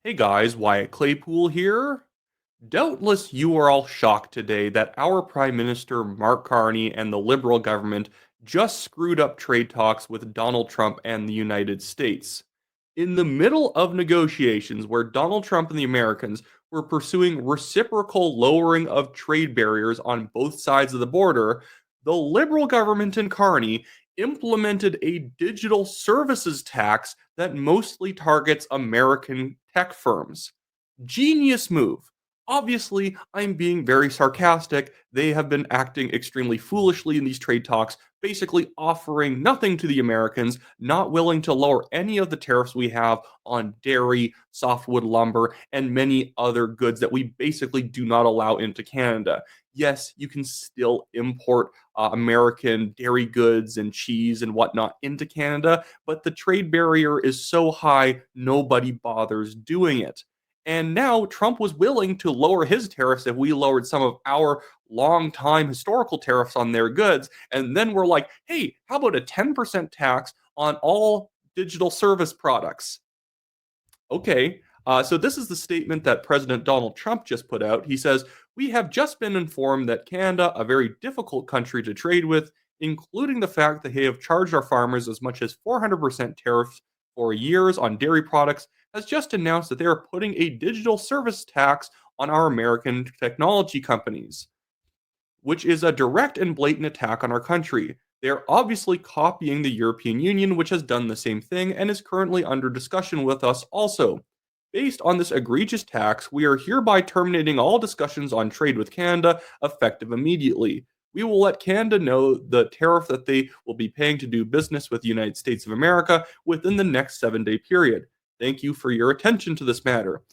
Hey guys, Wyatt Claypool here. Doubtless you are all shocked today that our Prime Minister Mark Carney and the Liberal government just screwed up trade talks with Donald Trump and the United States. In the middle of negotiations where Donald Trump and the Americans were pursuing reciprocal lowering of trade barriers on both sides of the border, the Liberal government and Carney implemented a digital services tax that mostly targets American tech firms. Genius move. Obviously, I'm being very sarcastic. They have been acting extremely foolishly in these trade talks, basically offering nothing to the Americans, not willing to lower any of the tariffs we have on dairy, softwood lumber, and many other goods that we basically do not allow into Canada. Yes, you can still import American dairy goods and cheese and whatnot into Canada, but the trade barrier is so high, nobody bothers doing it. And now Trump was willing to lower his tariffs if we lowered some of our long-time historical tariffs on their goods. And then we're like, hey, how about a 10% tax on all digital service products? Okay. So this is the statement that President Donald Trump just put out. He says, "We have just been informed that Canada, a very difficult country to trade with, including the fact that they have charged our farmers as much as 400% tariffs for years on dairy products, has just announced that they are putting a digital service tax on our American technology companies, which is a direct and blatant attack on our country. They are obviously copying the European Union, which has done the same thing and is currently under discussion with us also. Based on this egregious tax, we are hereby terminating all discussions on trade with Canada effective immediately. We will let Canada know the tariff that they will be paying to do business with the United States of America within the next 7-day period. Thank you for your attention to this matter."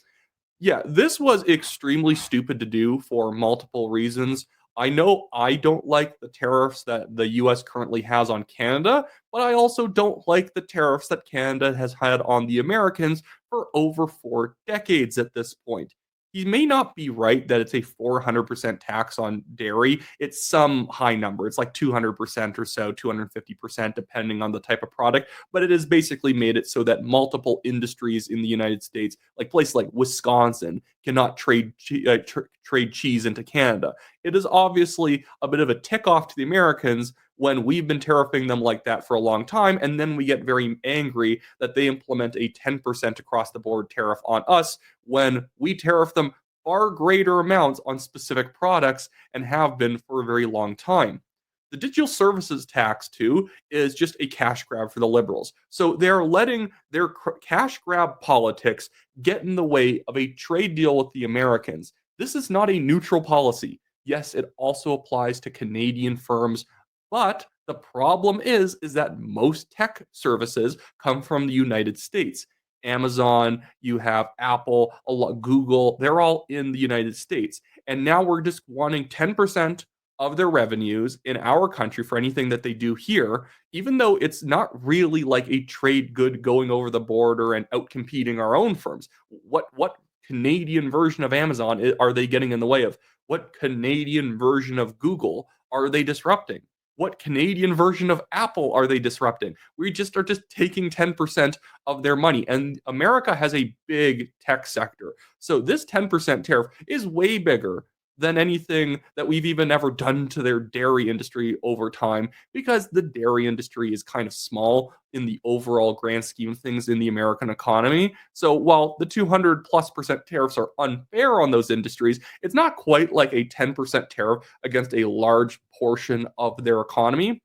Yeah, this was extremely stupid to do for multiple reasons. I know I don't like the tariffs that the US currently has on Canada, but I also don't like the tariffs that Canada has had on the Americans for over 4 decades at this point. He may not be right that it's a 400% tax on dairy. It's some high number. It's like 200% or so, 250%, depending on the type of product. But it has basically made it so that multiple industries in the United States, like places like Wisconsin, cannot trade cheese into Canada. It is obviously a bit of a tick off to the Americans when we've been tariffing them like that for a long time, and then we get very angry that they implement a 10% across the board tariff on us when we tariff them far greater amounts on specific products and have been for a very long time. The digital services tax, too, is just a cash grab for the liberals. So they're letting their cash grab politics get in the way of a trade deal with the Americans. This is not a neutral policy. Yes, it also applies to Canadian firms, but the problem is that most tech services come from the United States. Amazon, you have Apple, a lot, Google, they're all in the United States. And now we're just wanting 10% of their revenues in our country for anything that they do here, even though it's not really like a trade good going over the border and out competing our own firms. What Canadian version of Amazon are they getting in the way of? What Canadian version of Google are they disrupting? What Canadian version of Apple are they disrupting? We just are just taking 10% of their money. And America has a big tech sector. So this 10% tariff is way bigger than anything that we've even ever done to their dairy industry over time, because the dairy industry is kind of small in the overall grand scheme of things in the American economy. So while the 200+% tariffs are unfair on those industries, it's not quite like a 10% tariff against a large portion of their economy.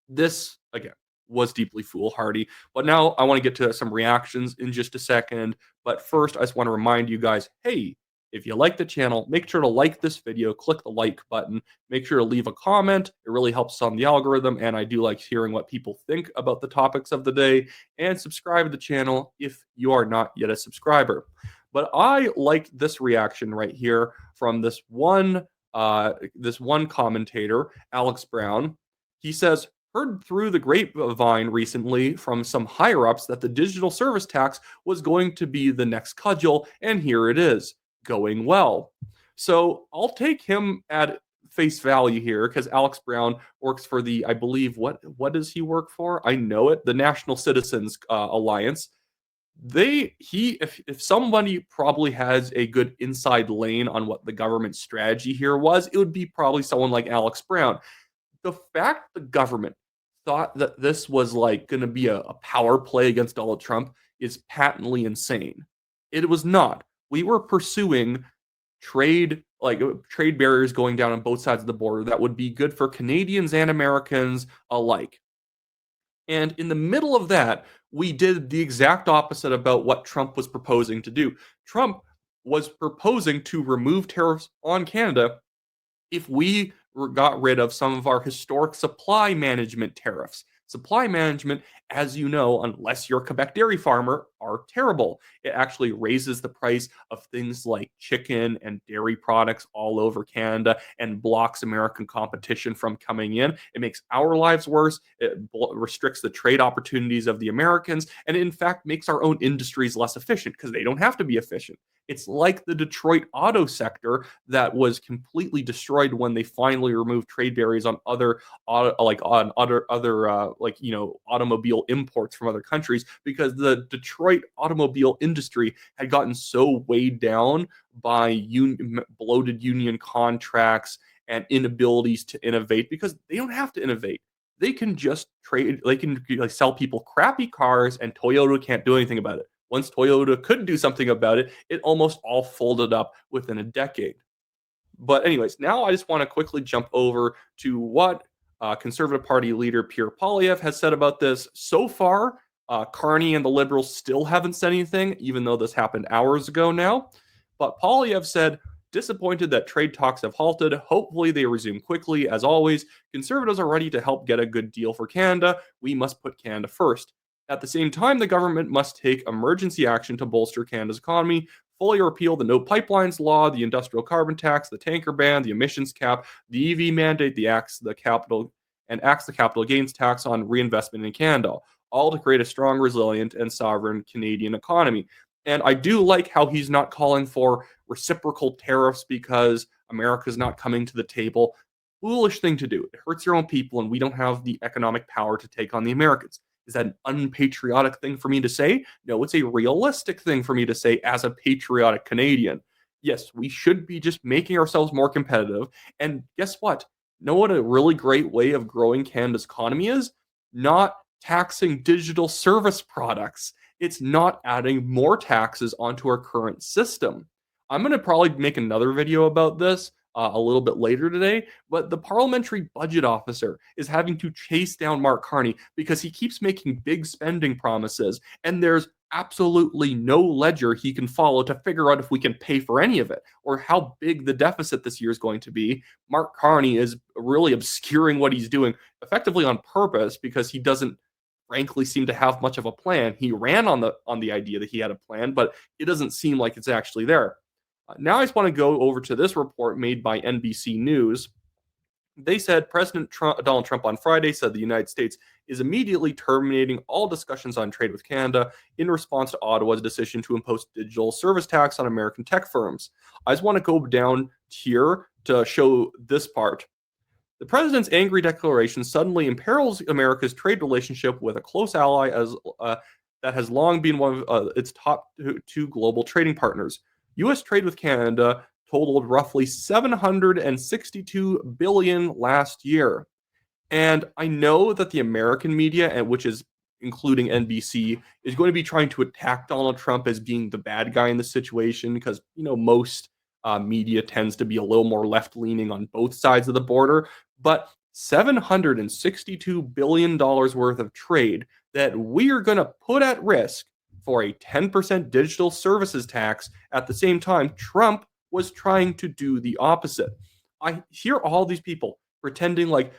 This, again, was deeply foolhardy. But now I want to get to some reactions in just a second. But first, I just want to remind you guys, hey, if you like the channel, make sure to like this video, click the like button, make sure to leave a comment. It really helps on the algorithm, and I do like hearing what people think about the topics of the day, and subscribe to the channel if you are not yet a subscriber. But I liked this reaction right here from this one commentator, Alex Brown. He says, "Heard through the grapevine recently from some higher ups that the digital service tax was going to be the next cudgel, and here it is, going well." So I'll take him at face value here, because Alex Brown works for the, I believe, what does he work for? I know it, the National Citizens Alliance. If somebody probably has a good inside lane on what the government strategy here was, it would be probably someone like Alex Brown. The fact the government thought that this was like going to be a power play against Donald Trump is patently insane. It was not. We were pursuing trade barriers going down on both sides of the border that would be good for Canadians and Americans alike. And in the middle of that, we did the exact opposite about what Trump was proposing to do. Trump was proposing to remove tariffs on Canada if we got rid of some of our historic supply management tariffs. Supply management, as you know, unless you're a Quebec dairy farmer, are terrible. It actually raises the price of things like chicken and dairy products all over Canada and blocks American competition from coming in. It makes our lives worse. It restricts the trade opportunities of the Americans, and it in fact makes our own industries less efficient because they don't have to be efficient. It's like the Detroit auto sector that was completely destroyed when they finally removed trade barriers on automobile imports from other countries, because the Detroit automobile industry had gotten so weighed down by bloated union contracts and inabilities to innovate, because they don't have to innovate. They can just trade. They can like sell people crappy cars, and Toyota can't do anything about it. Once Toyota could do something about it, it almost all folded up within a decade. But anyways, now I just want to quickly jump over to what Conservative Party leader Pierre Poilievre has said about this. So far, Carney and the Liberals still haven't said anything, even though this happened hours ago now. But Poilievre said, disappointed that trade talks have halted. Hopefully they resume quickly. As always, Conservatives are ready to help get a good deal for Canada. We must put Canada first. At the same time, the government must take emergency action to bolster Canada's economy, fully repeal the No Pipelines Law, the industrial carbon tax, the tanker ban, the emissions cap, the EV mandate, axe the capital gains tax on reinvestment in Canada, all to create a strong, resilient, and sovereign Canadian economy. And I do like how he's not calling for reciprocal tariffs because America's not coming to the table. Foolish thing to do. It hurts your own people, and we don't have the economic power to take on the Americans. Is that an unpatriotic thing for me to say? No, it's a realistic thing for me to say as a patriotic Canadian. Yes, we should be just making ourselves more competitive. And guess what? Know what a really great way of growing Canada's economy is? Not taxing digital service products. It's not adding more taxes onto our current system. I'm going to probably make another video about this a little bit later today, but the parliamentary budget officer is having to chase down Mark Carney because he keeps making big spending promises, and there's absolutely no ledger he can follow to figure out if we can pay for any of it or how big the deficit this year is going to be. Mark Carney is really obscuring what he's doing effectively on purpose because he doesn't frankly seem to have much of a plan. He ran on the idea that he had a plan, but it doesn't seem like it's actually there. Now I just want to go over to this report made by NBC News. They said Donald Trump on Friday said the United States is immediately terminating all discussions on trade with Canada in response to Ottawa's decision to impose digital service tax on American tech firms. I just want to go down here to show this part. The president's angry declaration suddenly imperils America's trade relationship with a close ally that has long been one of its top two global trading partners. U.S. trade with Canada totaled roughly $762 billion last year. And I know that the American media, and which is including NBC, is going to be trying to attack Donald Trump as being the bad guy in the situation because, most media tends to be a little more left-leaning on both sides of the border. But $762 billion worth of trade that we are going to put at risk for a 10% digital services tax. At the same time, Trump was trying to do the opposite. I hear all these people pretending like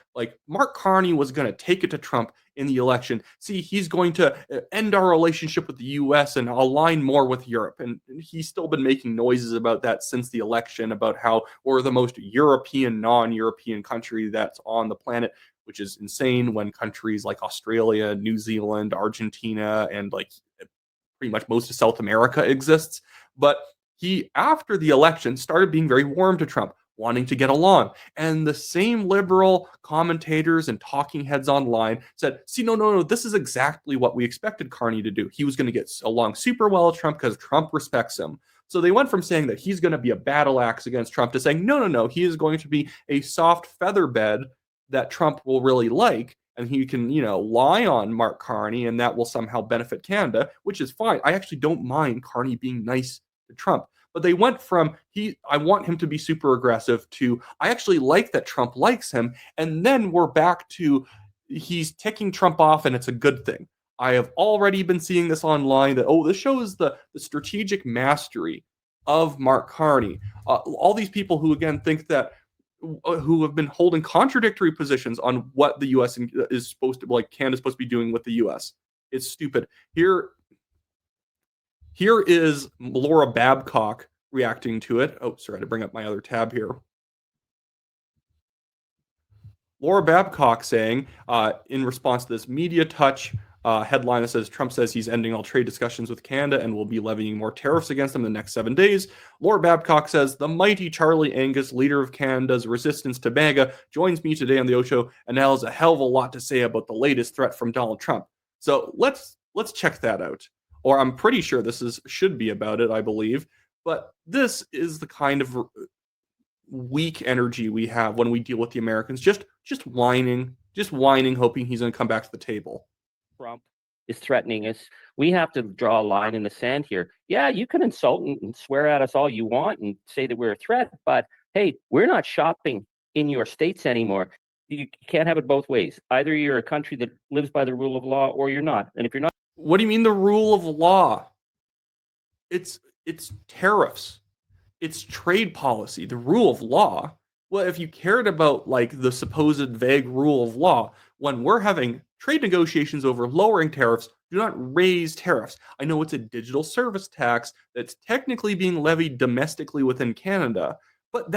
Mark Carney was going to take it to Trump in the election. See, he's going to end our relationship with the U.S. and align more with Europe. And he's still been making noises about that since the election, about how we're the most European, non-European country that's on the planet, which is insane when countries like Australia, New Zealand, Argentina, and pretty much most of South America exists. But he, after the election, started being very warm to Trump. wanting to get along. And the same liberal commentators and talking heads online said, see, no, no, no, this is exactly what we expected Carney to do. He was going to get along super well with Trump because Trump respects him. So they went from saying that he's going to be a battle axe against Trump to saying, no, no, no, he is going to be a soft feather bed that Trump will really like. And he can, lie on Mark Carney, and that will somehow benefit Canada, which is fine. I actually don't mind Carney being nice to Trump. But they went from I want him to be super aggressive to I actually like that Trump likes him, and then we're back to he's ticking Trump off and it's a good thing. I have already been seeing this online that this shows the strategic mastery of Mark Carney. All these people who again think that who have been holding contradictory positions on what the U.S. is supposed to Canada's supposed to be doing with the U.S. It's stupid. Here is Laura Babcock reacting to it. Oh, sorry, I had to bring up my other tab here. Laura Babcock saying, in response to this media touch headline that says Trump says he's ending all trade discussions with Canada and will be levying more tariffs against them in the next 7 days. Laura Babcock says, the mighty Charlie Angus, leader of Canada's resistance to MAGA, joins me today on the Ocho and now has a hell of a lot to say about the latest threat from Donald Trump. So let's check that out. Or I'm pretty sure this should be about it, I believe. But this is the kind of weak energy we have when we deal with the Americans. Just whining, hoping he's going to come back to the table. Trump is threatening us. We have to draw a line in the sand here. Yeah, you can insult and swear at us all you want and say that we're a threat, but hey, we're not shopping in your states anymore. You can't have it both ways. Either you're a country that lives by the rule of law or you're not. And if you're not... What do you mean the rule of law? It's tariffs. It's trade policy. The rule of law. Well, if you cared about the supposed vague rule of law, when we're having trade negotiations over lowering tariffs, do not raise tariffs. I know it's a digital service tax that's technically being levied domestically within Canada, but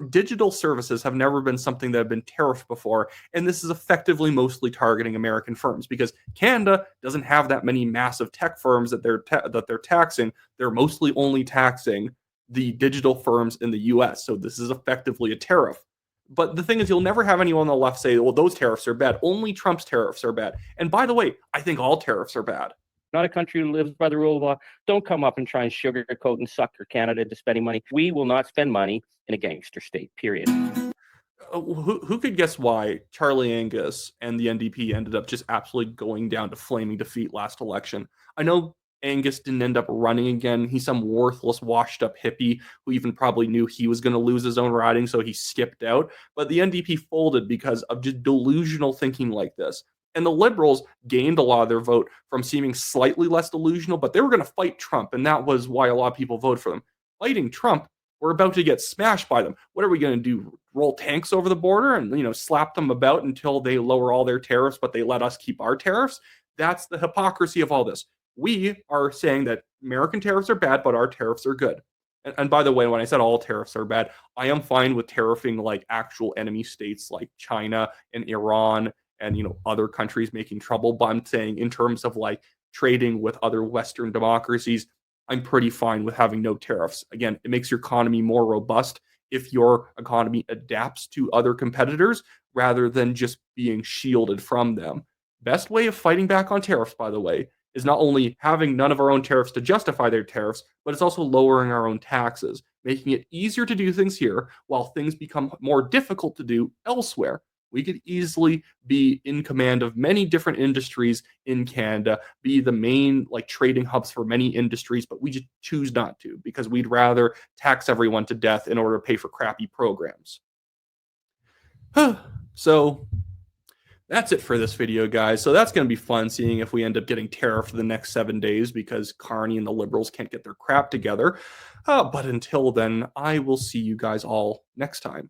digital services have never been something that have been tariffed before, and this is effectively mostly targeting American firms because Canada doesn't have that many massive tech firms that they're taxing. They're mostly only taxing the digital firms in the US. So this is effectively a tariff. But the thing is, you'll never have anyone on the left say, well, those tariffs are bad. Only Trump's tariffs are bad. And by the way, I think all tariffs are bad. Not a country who lives by the rule of law. Don't come up and try and sugarcoat and sucker Canada into spending money. We will not spend money in a gangster state, period. Who could guess why Charlie Angus and the NDP ended up just absolutely going down to flaming defeat last election? I know Angus didn't end up running again. He's some worthless, washed-up hippie who even probably knew he was going to lose his own riding, so he skipped out. But the NDP folded because of just delusional thinking like this. And the Liberals gained a lot of their vote from seeming slightly less delusional, but they were going to fight Trump, and that was why a lot of people voted for them. Fighting Trump, we're about to get smashed by them. What are we going to do? Roll tanks over the border and slap them about until they lower all their tariffs, but they let us keep our tariffs? That's the hypocrisy of all this. We are saying that American tariffs are bad, but our tariffs are good. And by the way, when I said all tariffs are bad, I am fine with tariffing actual enemy states like China and Iran and other countries making trouble. But I'm saying in terms of trading with other Western democracies, I'm pretty fine with having no tariffs. Again, it makes your economy more robust if your economy adapts to other competitors rather than just being shielded from them. Best way of fighting back on tariffs, by the way, is not only having none of our own tariffs to justify their tariffs, but it's also lowering our own taxes, making it easier to do things here while things become more difficult to do elsewhere. We could easily be in command of many different industries in Canada, be the main trading hubs for many industries, but we just choose not to because we'd rather tax everyone to death in order to pay for crappy programs. So that's it for this video, guys. So that's going to be fun seeing if we end up getting tariffed the next 7 days because Carney and the Liberals can't get their crap together. But until then, I will see you guys all next time.